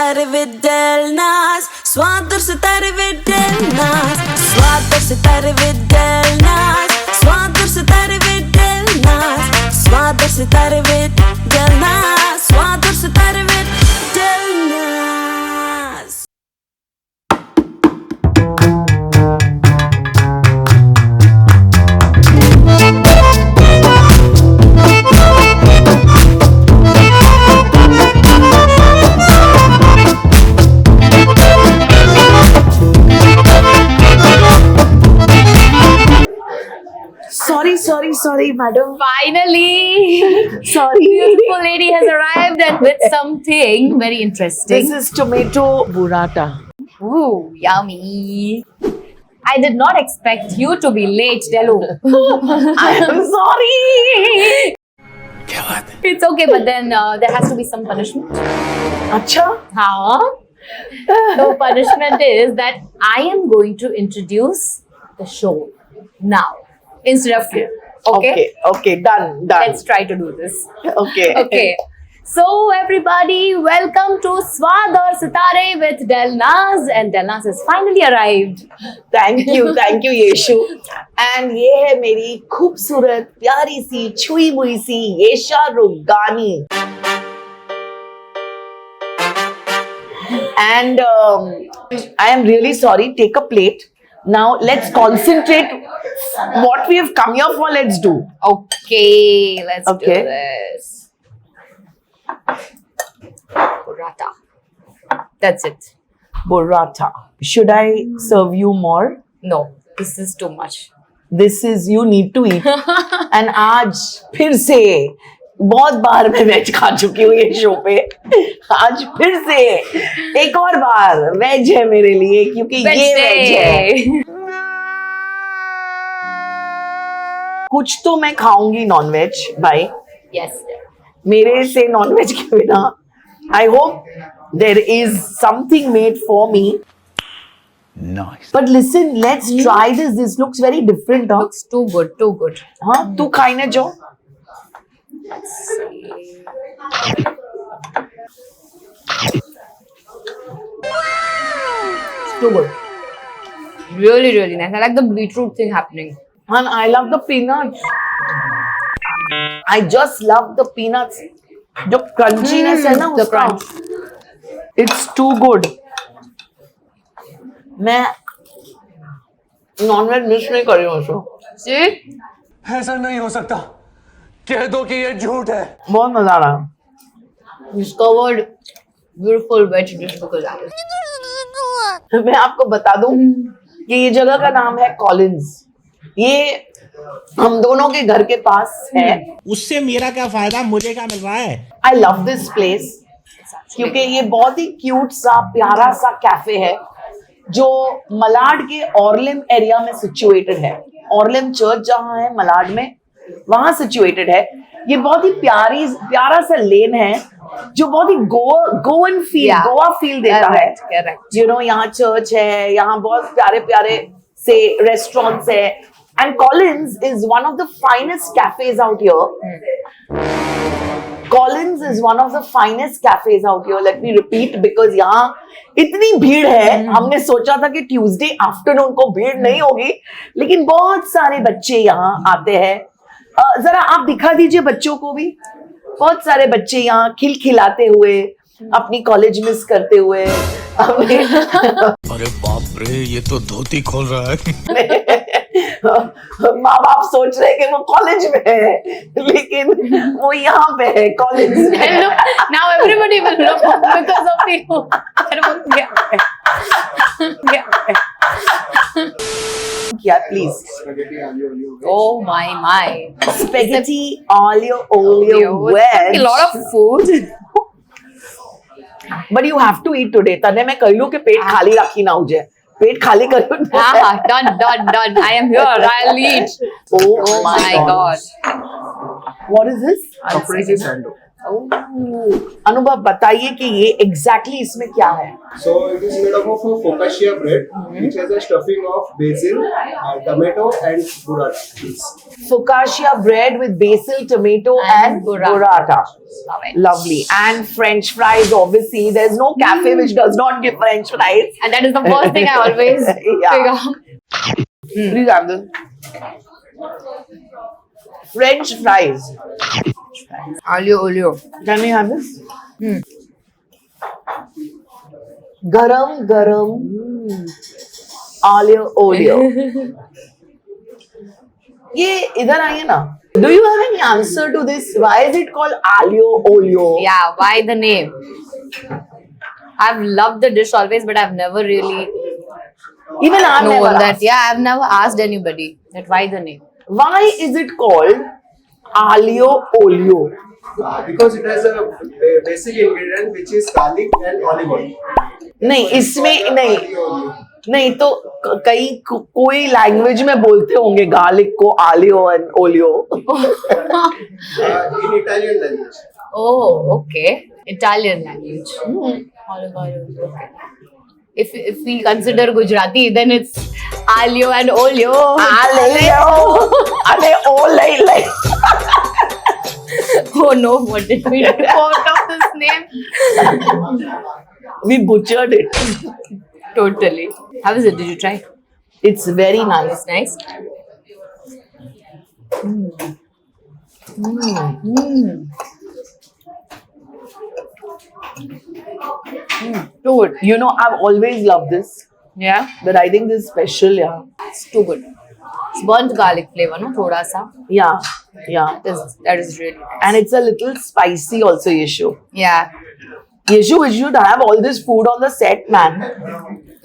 sitarre with Delnas. Swadar sitarre with Delnas. Swadar sitarre with Delnas. Swadar sitarre with Delnas. Swadar sitarre with Delnas. Swadar sitarre with Delnas. Sorry, madam. Finally, Sorry. beautiful lady has arrived and with something very interesting. This is tomato burrata. Ooh, yummy. I did not expect you to be late, Delu. I am sorry. It's okay, but then there has to be some punishment. Acha? How? The punishment is that I am going to introduce the show now instead of you. Okay, done. Let's try to do this. Okay. Okay. So everybody, welcome to Swadar Sitare with Delnaz, and Delnaz has finally arrived. Thank you, Yeshu. And ये है मेरी खूबसूरत प्यारी सी छुई मुई सी येशा रुगानी. And I am really sorry. Take a plate. Now let's concentrate. What we have come here for, let's do. Okay, let's Okay. do this. Burrata. That's it. Burrata. Should I serve you more? No, this is too much. This is you need to eat. And आज फिर से बहुत बार मैं veg खा चुकी हूँ ये show पे. आज फिर से एक और बार वेज है मेरे लिए क्योंकि ये वेज है. कुछ तो मैं खाऊंगी नॉन वेज भाई. Yes. मेरे से नॉन वेज के बिना I hope there is something made for me. Nice. But listen, let's try this. This looks very different. Huh? Looks too good, too good. हाँ तू खाने जो. Let's see. It's too good. Really, really nice. I like the beetroot thing happening. And I love the peanuts. I just love the peanuts. जो crunchiness है ना the उसका. crunch. It's too good. मैं non veg miss नहीं कर रही हूँ उसको. See? ऐसा नहीं हो सकता. कह दो कि ये झूठ है. बहुत मजा आ रहा. Discovered beautiful veg dish because I was. मैं आपको बता दूं कि ये जगह का नाम है कॉलिंस. ये हम दोनों के घर के पास है. उससे मेरा क्या फायदा, मुझे क्या मिल रहा है? आई लव दिस प्लेस क्योंकि ये बहुत ही क्यूट सा प्यारा सा कैफे है जो मलाड के ऑर्लिम एरिया में सिचुएटेड है. ऑर्लिम चर्च जहाँ है मलाड में वहां सिचुएटेड है. ये बहुत ही प्यारा सा लेन है जो बहुत ही गोवन फील गोवा फील देता है. यू नो यहाँ चर्च है, यहाँ बहुत प्यारे प्यारे से रेस्टोरेंट्स है. And Collins is one of the finest cafes out here. Collins is one of the finest cafes out here. Let me repeat because यहाँ इतनी भीड़ है. हमने सोचा था कि ट्यूसडे आफ्टरनून को भीड़ नहीं होगी, लेकिन बहुत सारे बच्चे यहाँ आते हैं. जरा आप दिखा दीजिए बच्चों को भी. बहुत सारे बच्चे यहाँ खिलखिलाते हुए अपनी कॉलेज मिस करते हुए. अरे बाप रे, ये तो धोती खोल रहा है. माँ बाप सोच रहे कि वो कॉलेज में है, लेकिन वो यहाँ पे है कॉलेज में. Now everybody will look because of you. Yeah, please. Oh my. Spaghetti aglio olio It's veg. a lot of food. But you have to eat today. तने मैं कहलू कि पेट खाली रखी ना हो जाए. पेट खाली करो. Done. I am here. I'll eat. Oh my God. What is this? Caprese sando. अनुभव बताइए कि ये एग्जैक्टली इसमें क्या है. So it is made up of a focaccia bread, which has a stuffing of basil, tomato, and burrata. Focaccia bread with basil, tomato, and burrata. Love it. Lovely. And French fries, obviously. There's no cafe which does not give French fries. And that is the first thing I always Yeah. figure. Please have this. French fries. Olio. Can we have this? Garam alio olio. ये इधर आइए ना. Do you have any answer to this? Why is it called alio olio? Yeah, why the name? I've loved the dish always, but I've never really Even I've never known that. asked. Yeah, I've never asked anybody that why the name. Why is it called alio olio? Because it has a basic ingredient which is garlic and olive oil. नहीं इसमें नहीं Alio olio. नहीं तो कई कोई language में बोलते होंगे गार्लिक को aglio and olio. In Italian language. Oh, okay. Italian language. Olive oil. Okay. If we consider Gujarati, then it's alio and olio. अरे ओ ले. Oh no, what did we do out of this name? We butchered it. Totally. How is it? Did you try? It's very nice. It's nice. Too good. You know, I've always loved this, Yeah. but I think this is special. Yeah, It's too good. It's burnt garlic flavor, no? Thoda sa. yeah. That is really nice. And it's a little spicy also, Yeshu. Yeah. Yeshu, we should have all this food on the set, man.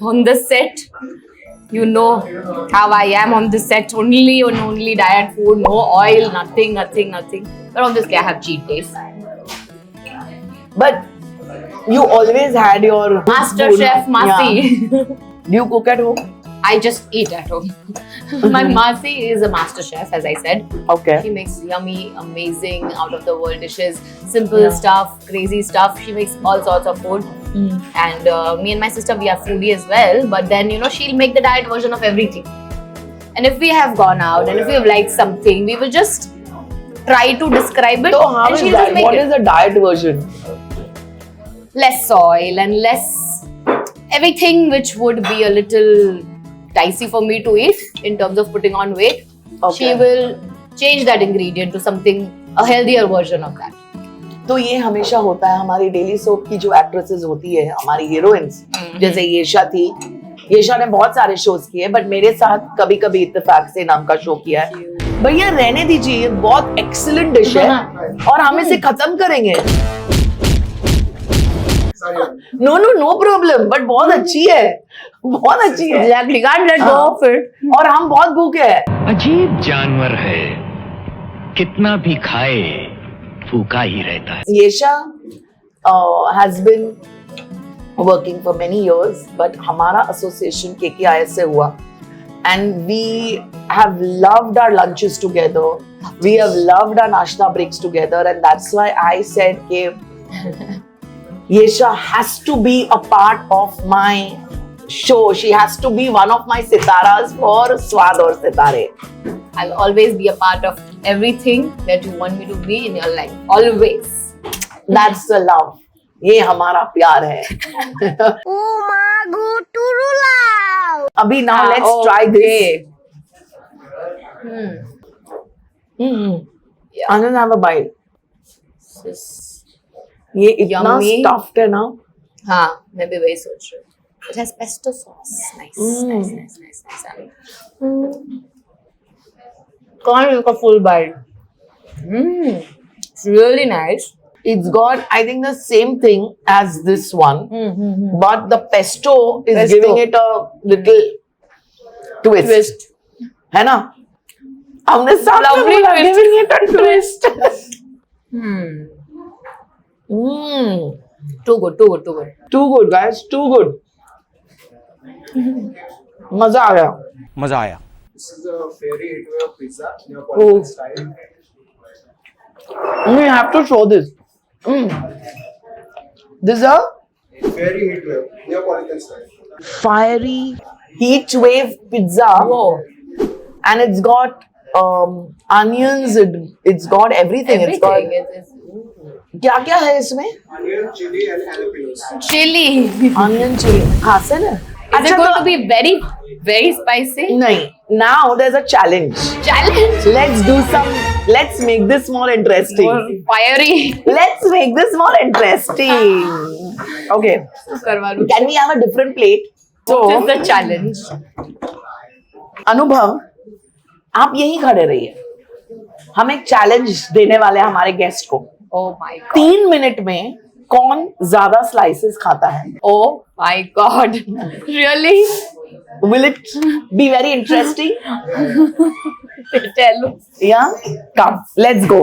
On the set, you know how I am on the set. Only diet food, no oil, nothing. But obviously, I have cheat days. But you always had your Master food. Chef Masi. Yeah. Do you cook at home? I just eat at home. My Masi is a master chef, as I said. Okay. She makes yummy, amazing, out of the world dishes, simple stuff, crazy stuff. She makes all sorts of food. And me and my sister, we are foodie as well. But then, she'll make the diet version of everything. And if we have gone out and if we have liked something, we will just try to describe it. So how and is she'll that? just make What it. is the diet version? Less oil and less everything which would be a little dicey for me to eat in terms of putting on weight. Okay. She will change that ingredient to something, a healthier version of that. तो ये हमेशा होता है हमारी daily soap की जो actresses होती है हमारी हीरोइंस जैसे येशा थी. येशा ने बहुत सारे शोज किए बट मेरे साथ कभी कभी इत्तेफाक से नाम का शो किया है. भैया रहने दीजिए, बहुत एक्सीलेंट डिश है और हम इसे खत्म करेंगे. Sorry. नो प्रॉब्लम, बट बहुत अच्छी है, बहुत अच्छी है. Exactly, can't let go of it. और हम बहुत भूखे हैं. अजीब जानवर है, कितना भी खाए भूखा ही रहता है. Yesha has been working for many years, but हमारा association KKIS से हुआ, and we have loved our lunches together. We have loved our nashta breaks together, and that's why I said कि Yesha has to be a part of my show. She has to be one of my sitaras for Swad aur Sitare. I'll always be a part of everything that you want me to be in your life. Always. That's the love. ये हमारा प्यार है. अभी now let's try this. Yeah. Anand, have a bite. ये इतना Yummy. stuffed है ना. हाँ, मैं भी वही सोच रही हूँ. It has pesto sauce. Nice. Can't take a full bite. It's really nice. It's got, I think, the same thing as this one, but the pesto is Pesto. giving it a little twist. है ना? हमने साथ में Lovely बोला, twist. giving it a twist. Too good. Too good, guys. Too good. मजा आ गया. मजा आया. This is a fairy heatwave pizza, Neapolitan style. We have to show this. This is a Fairy heat wave, Neapolitan style. fiery heat wave pizza. Whoa. And it's got onions, it's got everything. It's got क्या क्या है इसमें? Onion, chili, and jalapenos. Chili. Onion chili. खासे ना? Is it going to be very, very spicy? नहीं. Now there's a challenge. Challenge. Let's make this more interesting. Or fiery. Let's make this more interesting. Okay. करवा लो. Can we have a different plate? This is So, the challenge. अनुभव, आप यहीं खड़े रहिए. हम एक challenge देने वाले हैं हमारे गेस्ट को. Oh my god. 3 मिनट में कौन ज्यादा स्लाइसेस खाता है? Oh my god. Really? Will it be very interesting? Tell. Yeah? Come, let's go.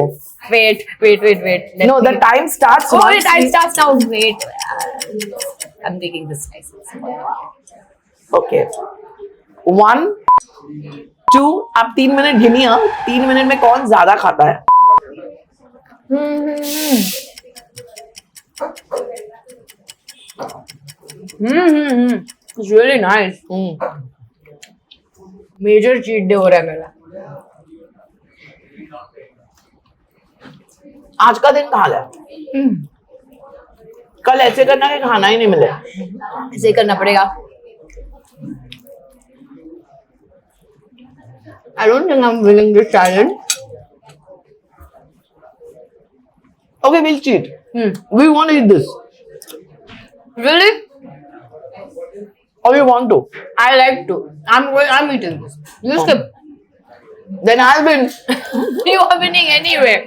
Wait. Let No, the me- time starts Oh, once wait, I we- start now. Wait. I'm taking this slices. Okay. 1, 2, आप 3 minute गिनिए. 3 minute में कौन ज्यादा खाता है? It's really nice. Major cheat day हो रहा है मेरा. आज का दिन खा ले. कल ऐसे करना कि खाना ही नहीं मिले. ऐसे ही करना पड़ेगा. I don't think I'm winning this challenge. Okay, we'll cheat. We want to eat this. Really? Or you want to? I like to. I'm eating this. You skip. Then I'll win. You are winning anyway.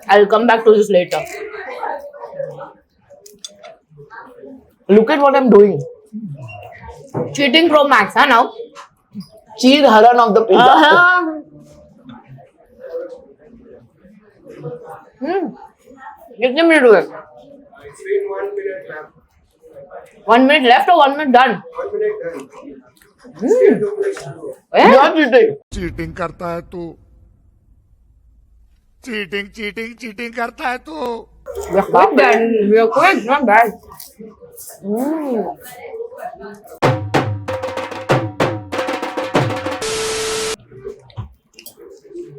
I'll come back to this later. Look at what I'm doing. Cheating Pro Max, huh now? Cheat Haran of the pizza. कितने minute हुए? It's been 1 minute, ma'am. 1 minute left or 1 minute done? 1 minute done. Still 2 minutes to go. You're cheating. Cheating करता है तू cheating करता है तू We are quick then. We are quick, not bad.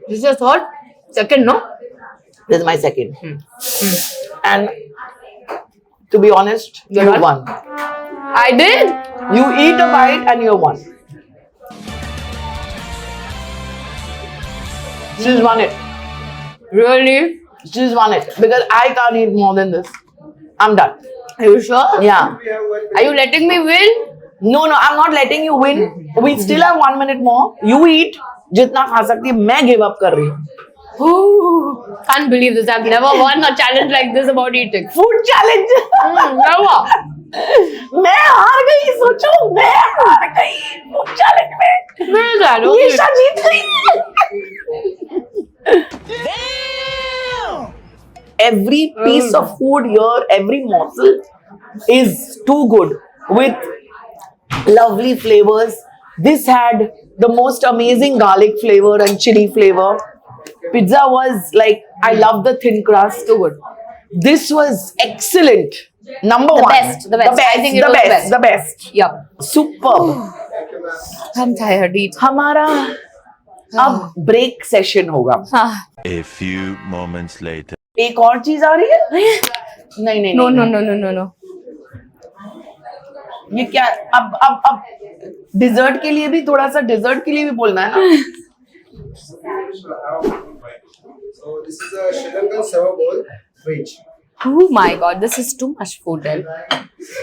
This is your third? Second, no? This is my second. And to be honest, you You're won. I did. You eat a bite and you won. She's won it. Really? She's won it. Because I can't eat more than this. I'm done. Are you sure? Yeah. We have 1 minute. Are you letting me win? No, I'm not letting you win. We still have 1 minute more. You eat. जितना खा सकती है मैं give up कर रही हूँ. Ooh, can't believe this. I've never won a challenge like this about eating. Food challenge. Never. मैं हार गई. सोचो मैं हार गई फूड चैलेंज में. Where is that? ये Okay. जीत गई. Every piece of food here, every morsel is too good with lovely flavors. This had the most amazing garlic flavor and chili flavor. Pizza was like, I love the thin crust. Too good. This was excellent. Number The one. best, the best. I think it the was the best. best. The best. Yeah. Superb. I'm tired. Eat. हमारा अब break session होगा. A few moments later. एक और चीज आ रही है. नहीं. No. ये क्या अब डिजर्ट के लिए भी थोड़ा सा डिजर्ट के लिए भी बोलना है ना. So this is a Sri Lankan sour bowl, veg. Oh my god, this is too much food. Then.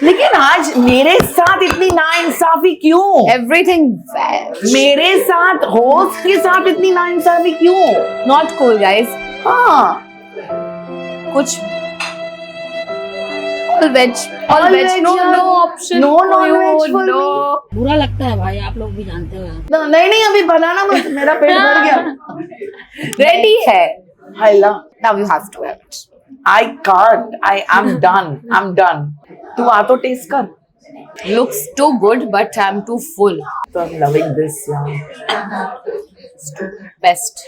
लेकिन आज मेरे साथ इतनी नाइंसाफी क्यों? Everything veg. मेरे साथ होस्ट के साथ इतनी नाइंसाफी क्यों? Not cool, guys. हाँ. कुछ all veg. All veg. No option. No for you, non-veg for no. बुरा लगता है भाई, आप लोग भी जानते हो. नहीं अभी बनाना मत. मेरा पेट भर गया. Ready है. हाइला. Now you have to have it. I can't. I am done. I'm done. तू आ तो टेस्ट कर. Looks too good, but I'm too full. So I'm loving this. Yeah. Best.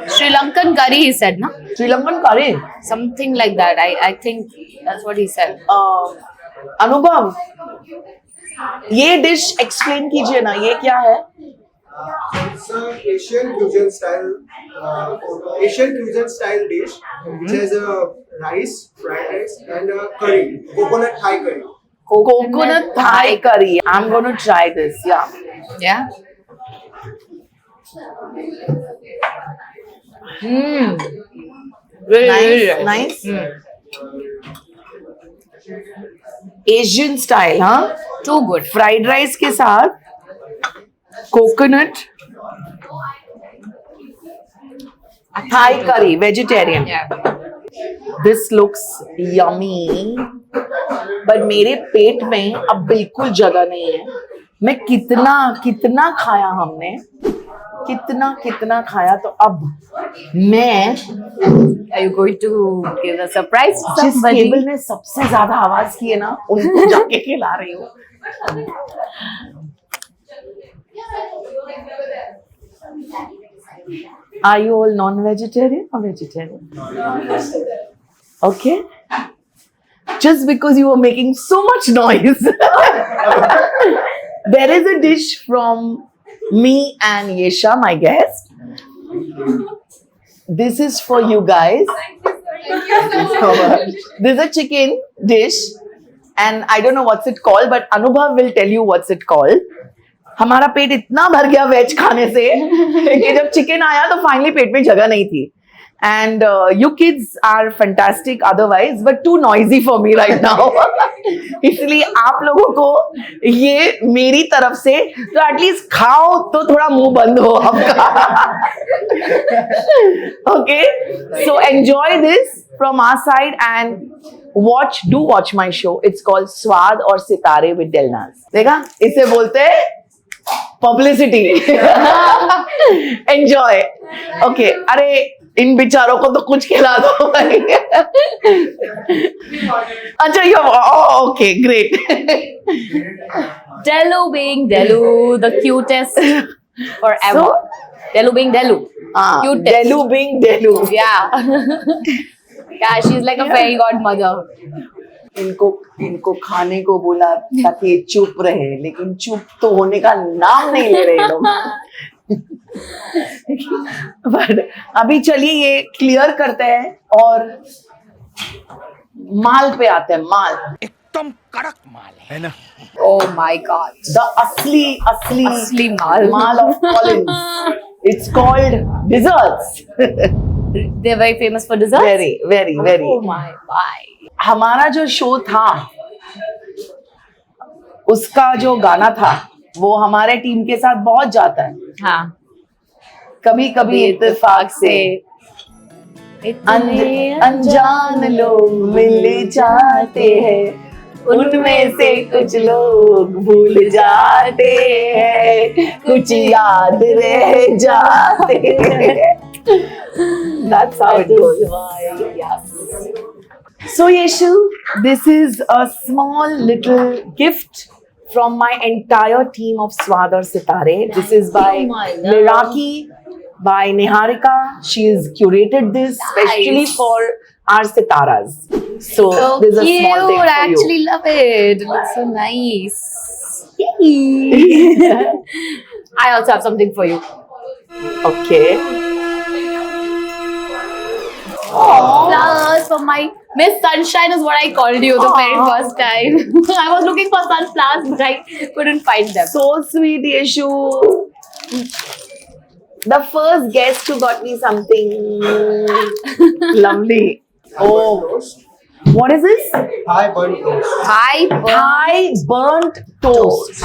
Sri Lankan curry, he said, no? Sri Lankan curry. Something like that. I think that's what he said. अनुभव, ये dish explain कीजिए ना, ये क्या है? It's an Asian fusion style dish, which has a rice, fried rice, and a curry, coconut Thai curry. Coconut Thai curry. I'm going to try this. Yeah. Yeah. Really Nice. Asian style, हाँ? Too good. Fried rice के साथ coconut Thai curry, vegetarian. Yeah. This looks yummy. But मेरे पेट में अब बिल्कुल जगह नहीं है. मैं कितना खाया हमने, कितना खाया, तो अब मैं Are you going to give a surprise to जिस somebody? टेबल ने सबसे ज्यादा आवाज की है ना, उनको जाके खिला रही हूँ. Are you all non-vegetarian or vegetarian? Okay. Just because you were making so much noise. There is a dish from me and Yesha, my guest. This is for you guys. This is a chicken dish, and I don't know what's it called, but Anubhav will tell you what's it called. हमारा पेट इतना भर गया veg खाने से कि जब chicken आया तो फाइनली पेट में जगह नहीं थी. And you kids are fantastic otherwise, but too noisy for me right now. इसलिए आप लोगों को ये मेरी तरफ से तो एटलीस्ट खाओ तो थोड़ा मुंह बंद हो आपका. Okay, so enjoy this from our side and do watch my show. It's called स्वाद और सितारे with Delnaz. देखा, इसे बोलते हैं पब्लिसिटी. एंजॉय. ओके, अरे इन बेचारों को तो कुछ खिला दो भाई. अच्छा, ये okay, great. Delu being Delu, the cutest forever. So? Delu being Delu. Cutest. Delu being Delu. Yeah. Yeah, she's like a fairy godmother. इनको खाने को बोला ताकि ये चुप रहे, लेकिन चुप तो होने का नाम नहीं ले रहे लोग. बट अभी चलिए ये क्लियर करते हैं और माल पे आते हैं. माल एकदम कड़क माल है ना. Oh my God. द असली माल. माल of Collins. It's called desserts. They're very famous for desserts. very. Oh my God. हमारा जो शो था, उसका जो गाना था, वो हमारे टीम के साथ बहुत जाता है. हाँ. कभी कभी इत्तेफाक से अनजान लोग मिल जाते हैं, उनमें से कुछ लोग भूल जाते हैं, कुछ याद रह जाते हैं. That's how it goes. Yes. So Yeshu, this is a small little gift from my entire team of Swad aur Sitare. This is by Miraki, by Niharika. She has curated this specially for our Sitaras. So this is a small thing for I you. actually love it. It looks so nice. I also have something for you. Okay. Flowers for my Miss Sunshine is what I called you the very first time. I was looking for sunflowers, but I couldn't find them. So sweet, Yeshu. The first guest who got me something lovely. Oh, what is this? Thai burnt toast. Hi, Burnt toast.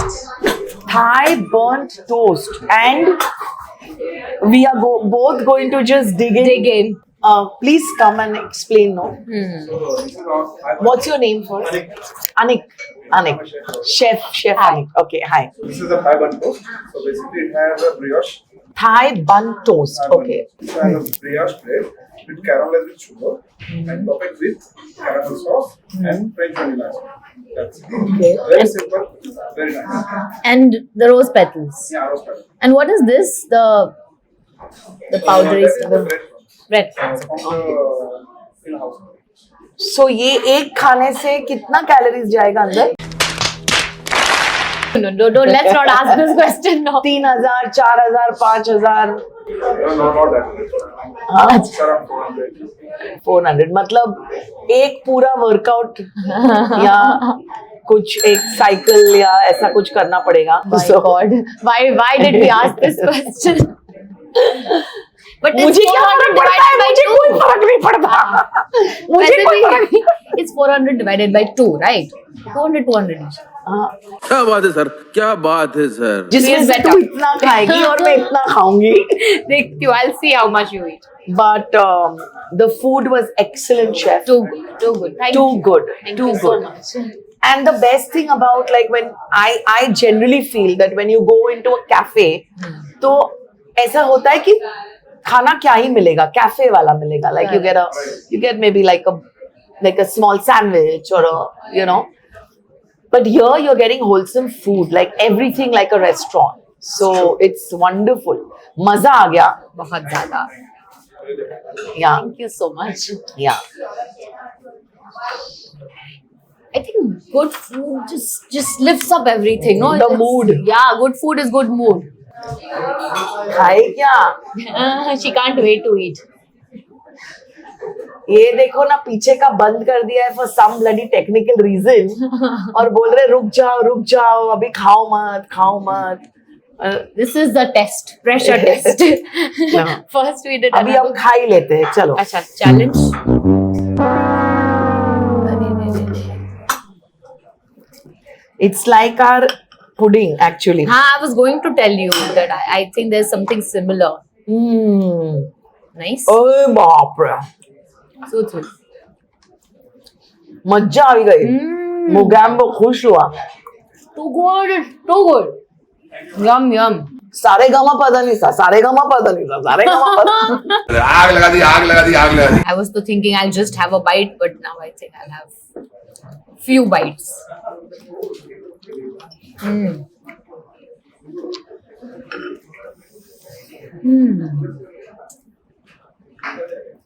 Thai burnt toast. And we are both going to just dig in. Please come and explain. No. So this is our What's your name first? Anik. Anik. Chef Anik. Okay. Hi. this is a Thai bun toast. So basically it has a brioche. Thai bun toast. Thai bun. Okay. It has a brioche bread with caramelized with sugar and topped with caramel sauce and French vanilla. That's it. Okay. Very simple, very nice. And the rose petals. Yeah, rose petal. And what is this? The powdery That is the stuff. bread Bread. from the in-house. So ये एक खाने से कितना calories जाएगा अंदर? No, let's not ask this question now. 3,000, 4,000, 5,000, No, not that. हाँ, It's around 400. 400 मतलब एक पूरा वर्कआउट या कुछ एक साइकिल या ऐसा कुछ करना पड़ेगा. My God, why did we ask this question? But it's मुझे क्या 400 फर्क पड़ता है? divided by मुझे कोई 2. फर्क नहीं पड़ता. मुझे कोई फर्क नहीं. It's 400 divided by 2, right? 200 each. हाँ, क्या बात है सर, क्या बात है सर. जिसमें Feels से better. तू इतना खाएगी और मैं इतना खाऊंगी. देखती हूँ, I'll see how much you eat. But the food was excellent, chef. Too good. Thank Too you. good. Thank Too you so good. much. And the best thing about like when I generally feel that when you go into a cafe, तो ऐसा होता है कि खाना क्या ही मिलेगा, cafe वाला मिलेगा. Like you get maybe like a small sandwich or a. But here you're getting wholesome food, like everything like a restaurant. So it's wonderful. मजा आ गया. बहुत ज़्यादा. Yeah, Thank you so much. yeah. I think good food just lifts up everything. No, The mood. Yeah, good food is good mood. खाए क्या? She can't wait to eat. ये देखो ना पीछे का बंद कर दिया है for some bloody technical reason और बोल रहे रुक जाओ अभी खाओ मत. This is the test, pressure test. Yeah. First we did. अभी हम खा ही लेते हैं चलो. अच्छा, challenge. It's like our pudding actually. I was going to tell you that I think there's something similar. Nice. ओए बाप रे Soothful. मज्जा आ गई. मोगैम्बो खुश हुआ. Too good. Yum. सारे गमा पता नहीं था. आग लगा दी. I was thinking I'll just have a bite, but now I think I'll have few bites.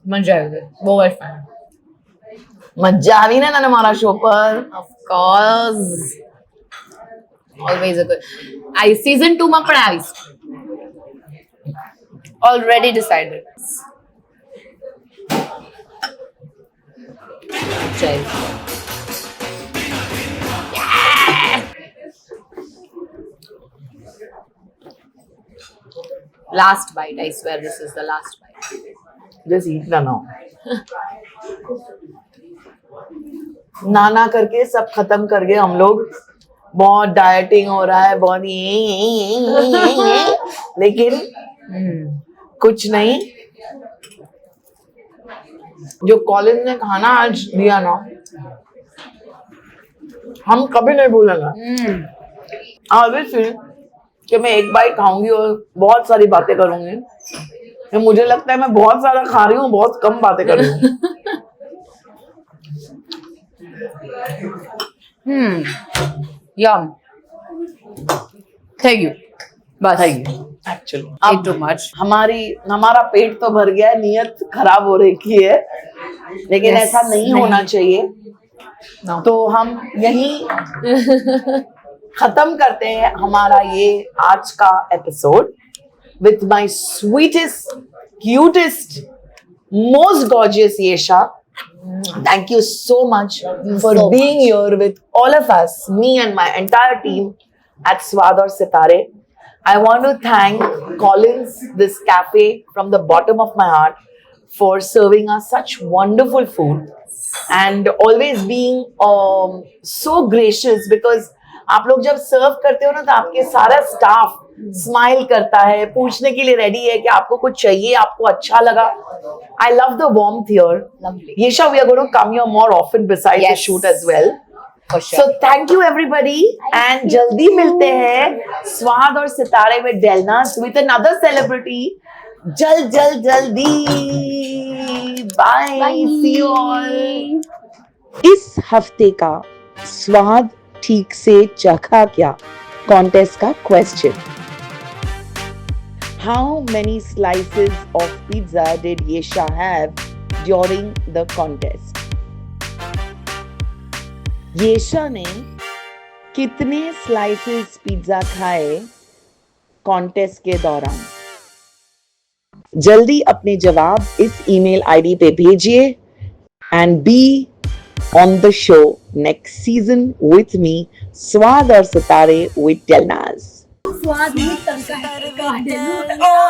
मजा आ गया. बहुत fun. मज्जा આવી ને તને મારા શો પર. Of course. Always a good. Season 2 માં પણ આવીશ. Already decided. Chal. Last bite. I swear this is the last bite. Just eat ना now. ना करके सब खत्म कर गए हम लोग. बहुत डाइटिंग हो रहा है, बहुत ये लेकिन कुछ नहीं. जो कॉलेज ने खाना आज दिया ना, हम कभी नहीं भूलेंगे. ऑलवेज फील कि मैं एक बाइट खाऊंगी और बहुत सारी बातें करूंगी. तो मुझे लगता है मैं बहुत सारा खा रही हूँ, बहुत कम बातें कर रही हूँ. Yum. Thank you. बस. Actually Ate too much. हमारा पेट तो भर गया है, नियत खराब हो रही है, लेकिन Yes, ऐसा नहीं होना चाहिए. No. तो हम यही खत्म करते हैं हमारा ये आज का episode with my sweetest, cutest, most gorgeous Yesha. Thank you so much for so being here with all of us, me and my entire team at Swad aur Sitare. I want to thank Collins, this cafe, from the bottom of my heart for serving us such wonderful food and always being so gracious, because आप लोग जब सर्व करते हो ना तो आपके सारा staff smile करता है, पूछने के लिए रेडी है कि आपको कुछ चाहिए, आपको अच्छा लगा. I love the warmth here. Lovely. Yesha, we are going to come here more often besides the Yes. shoot as well. For sure. So thank you everybody and जल्दी मिलते हैं स्वाद और सितारे में डेलनास with another celebrity. जल्दी. Bye. See you all. इस हफ्ते का स्वाद ठीक से चखा क्या कॉन्टेस्ट का question. How many slices of pizza did Yesha have during the contest? येशा ने कितने स्लाइसेस पिज्जा खाए कॉन्टेस्ट के दौरान? जल्दी अपने जवाब इस ईमेल आईडी पे भेजिए and be on the show next season with me स्वाद और सितारे विद डेलनाज. स्वाद में तड़का है. Oh,